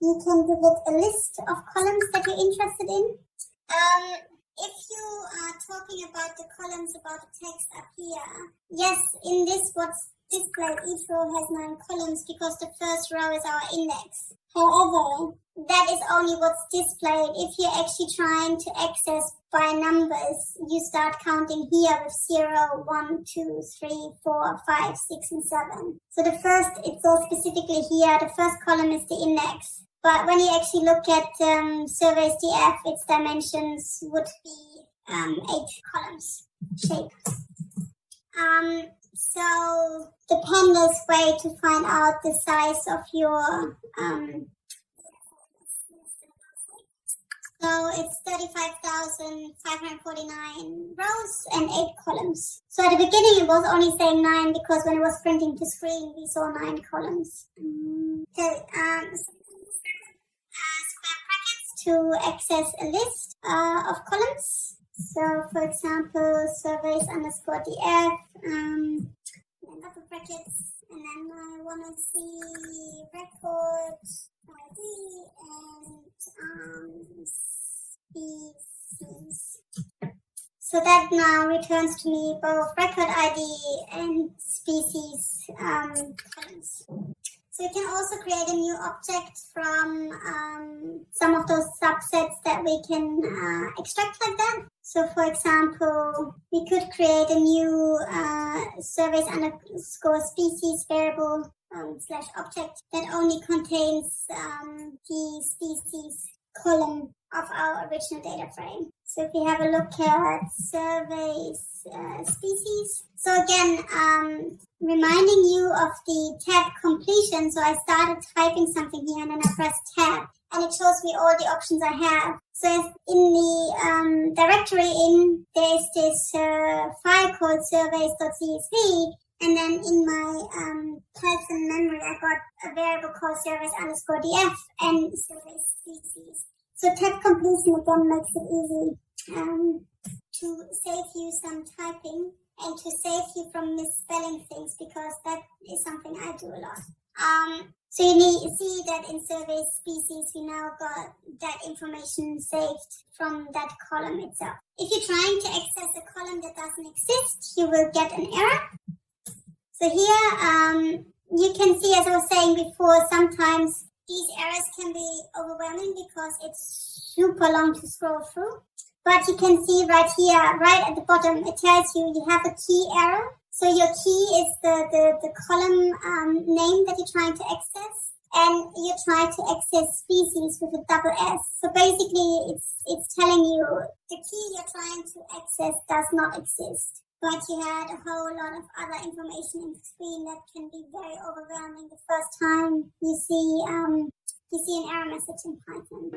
you can give it a list of columns that you're interested in. If you are talking about the columns about the text up here, yes, in this what's displayed, each row has 9 columns because the first row is our index. However, that is only what's displayed. If you're actually trying to access by numbers, you start counting here with 0, 1, 2, 3, 4, 5, 6, and 7. So the first, it says specifically here, the first column is the index. But when you actually look at surveys DF, its dimensions would be 8 columns shape. So the Pandas way to find out the size of your so it's 35,549 rows and 8 columns. So at the beginning it was only saying 9 because when it was printing to screen we saw 9 columns. Okay, square brackets to access a list of columns. So for example, surveys underscore DF, and upper brackets, and then I want to see record ID and species. So that now returns to me both record ID and species columns. So you can also create a new object from some of those subsets that we can extract like that. So for example, we could create a new surveys underscore species variable slash object that only contains the species column of our original data frame. So if we have a look at surveys species. So again, reminding you of the tab completion. So I started typing something here and then I pressed tab and it shows me all the options I have. So in the directory there is this file called surveys.csv, and then in my Python memory I got a variable called surveys underscore df and surveys species. So tab completion again makes it easy to save you some typing and to save you from misspelling things, because that is something I do a lot. So you see that in survey species we now got that information saved from that column itself. If you're trying to access a column that doesn't exist, you will get an error. So here you can see, as I was saying before, sometimes these errors can be overwhelming because it's super long to scroll through. But you can see right here, right at the bottom, it tells you have a key error. So your key is the column name that you're trying to access, and you're trying to access species with a double S. So basically, it's telling you the key you're trying to access does not exist. But you had a whole lot of other information in the screen that can be very overwhelming the first time you see an error message in Python.